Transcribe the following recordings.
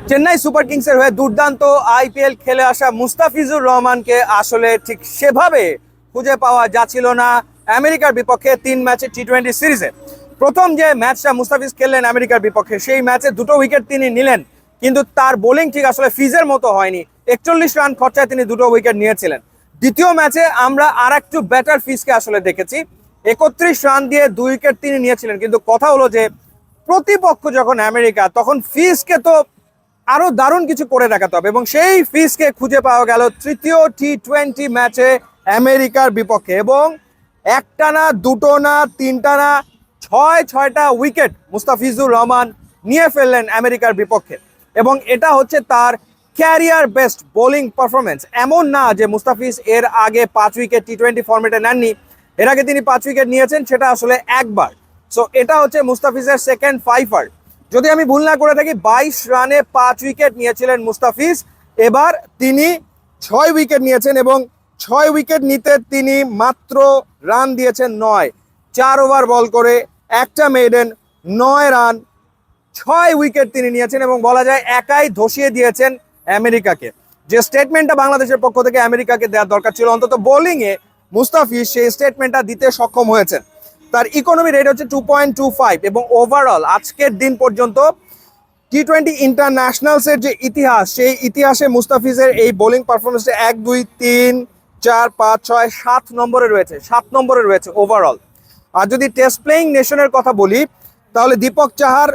Chennai super কিংসের হয়ে দুর্দান্ত আইপিএল খেলে আসা মুস্তাফিজুর রহমানকে আসলে ঠিক সেভাবে খুঁজে পাওয়া যাচ্ছিল না আমেরিকার বিপক্ষে 3 ম্যাচের টি-20 সিরিজে। প্রথম যে ম্যাচটা মুস্তাফিজ খেললেন আমেরিকার বিপক্ষে, সেই ম্যাচে 2টো উইকেট তিনি নিলেন, কিন্তু তার বোলিং ঠিক আসলে ফিজের মতো হয়নি। 41 রান খরচায় তিনি 2টো উইকেট নিয়েছিলেন। দ্বিতীয় ম্যাচে আমরা আর একটু বেটার ফিজকে আসলে দেখেছি। 31 রান দিয়ে 2 উইকেট তিনি নিয়েছিলেন, কিন্তু কথা হলো যে প্রতিপক্ষ যখন আমেরিকা, তখন ফিজকে তো আরো দারুণ কিছু করে দেখাতে হবে, এবং সেই ফিজকে খুঁজে পাওয়া গেল তৃতীয় টি-20 ম্যাচে আমেরিকার বিপক্ষে। এবং একটা না, দুটো না, তিনটা না, ছয়টা উইকেট মুস্তাফিজুর রহমান নিয়ে ফেললেন আমেরিকার বিপক্ষে, এবং এটা হচ্ছে তার ক্যারিয়ার বেস্ট বোলিং পারফরমেন্স। এমন না যে মুস্তাফিজ এর আগে 5 উইকেট টি-20 ফরম্যাটে নেননি, এর আগে তিনি 5 উইকেট নিয়েছেন, সেটা আসলে একবার। সো এটা হচ্ছে মুস্তাফিজের সেকেন্ড ফাইফার। যদি আমি ভুল না করে থাকি, 22 রানে 5 উইকেট নিয়েছিলেন মুস্তাফিজ। এবার তিনি 6 উইকেট নিয়েছেন, এবং 6 উইকেট নিতে তিনি মাত্র রান দিয়েছেন 9। 4 ওভার বল করে একটা মেডেন, 9 রান, 6 উইকেট তিনি নিয়েছেন, এবং বলা যায় একাই ধসিয়ে দিয়েছেন আমেরিকাকে। যে স্টেটমেন্টটা বাংলাদেশের পক্ষ থেকে আমেরিকাকে দেওয়ার দরকার ছিল অন্তত বোলিংয়ে, মুস্তাফিজ সেই স্টেটমেন্টটা দিতে সক্ষম হয়েছেন। তার ইকোনমি রেট হচ্ছে 2.25, এবং ওভারঅল আজকের দিন পর্যন্ত টি-20 ইন্টারন্যাশনালসের যে ইতিহাস, সেই ইতিহাসে মুস্তাফিজের এই বোলিং পারফরমেন্সটা 1, 2, 3, 4, 5, 6, 7 নম্বরে রয়েছে। 7 নম্বরে রয়েছে ওভারঅল। আর যদি টেস্ট প্লেয়িং নেশনের কথা বলি, তাহলে দীপক চাহার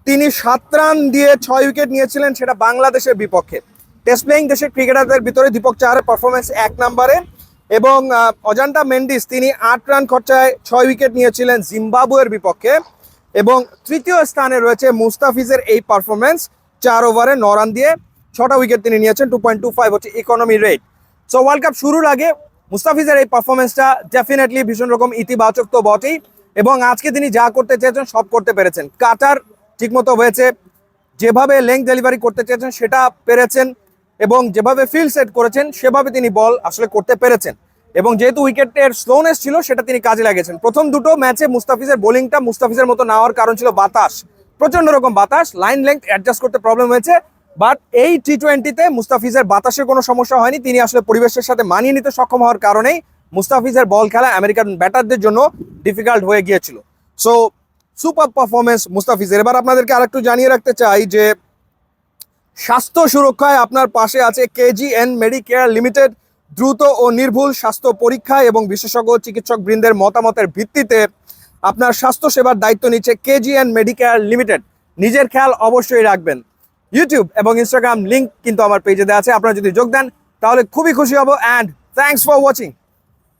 তিনি 7 রান দিয়ে 6 উইকেট নিয়েছিলেন, সেটা বাংলাদেশের বিপক্ষে। টেস্ট প্লেয়িং দেশের ক্রিকেটারদের ভিতরে দীপক চাহারের পারফরমেন্স 1 নম্বরে। এবং অজান্তা মেন্ডিস তিনি 8 রান খরচায় 6 উইকেট নিয়েছিলেন জিম্বাবুয়ের বিপক্ষে। এবং তৃতীয় স্থানে রয়েছে মুস্তাফিজের এই পারফরমেন্স, 4 ওভারে 9 রান দিয়ে 6টা উইকেট তিনি নিয়েছেন। 2.25 হচ্ছে economy rate. So world cup শুরুর আগে মুস্তাফিজের এই পারফরমেন্সটা ডেফিনেটলি ভীষণ রকম ইতিবাচক তো বটেই, এবং আজকে তিনি যা করতে চেয়েছেন সব করতে পেরেছেন। কাটার ঠিকমতো হয়েছে, যেভাবে লেংথ ডেলিভারি করতে চেয়েছেন সেটা পেরেছেন, এবং যেভাবে ফিল্ড সেট করেছেন সেভাবে তিনি বল আসলে করতে পেরেছেন। এবং যেহেতু উইকেটের স্লোনেস ছিল, সেটা তিনি কাজে লাগিয়েছেন। প্রথম দুটো ম্যাচে মুস্তাফিজের বোলিংটা মুস্তাফিজের মতো না হওয়ার কারণ ছিল বাতাস, প্রচন্ড রকম বাতাস, লাইন লেংথ অ্যাডজাস্ট করতে প্রবলেম হয়েছে। বাট এই টি-20তে মুস্তাফিজের বাতাসের কোনো সমস্যা হয়নি। তিনি আসলে পরিবেশের সাথে মানিয়ে নিতে সক্ষম হওয়ার কারণেই মুস্তাফিজের বল খেলা আমেরিকান ব্যাটারদের জন্য ডিফিকাল্ট হয়ে গিয়েছিল। সো সুপার পারফরমেন্স মুস্তাফিজের। এবার আপনাদেরকে আরেকটু জানিয়ে রাখতে চাই যে স্বাস্থ্য সুরক্ষায় আপনার পাশে আছে KGN মেডিকেয়ার লিমিটেড। দ্রুত ও নির্ভুল স্বাস্থ্য পরীক্ষা এবং বিশেষজ্ঞ চিকিৎসক বৃন্দের মতামতের ভিত্তিতে আপনার স্বাস্থ্য সেবার দায়িত্ব নিচ্ছে KGN মেডিকেয়ার লিমিটেড। নিজের খেয়াল অবশ্যই রাখবেন। ইউটিউব এবং ইনস্টাগ্রাম লিঙ্ক কিন্তু আমার পেজে দেওয়া আছে, আপনারা যদি যোগ দেন তাহলে খুবই খুশি হব। And thanks for watching.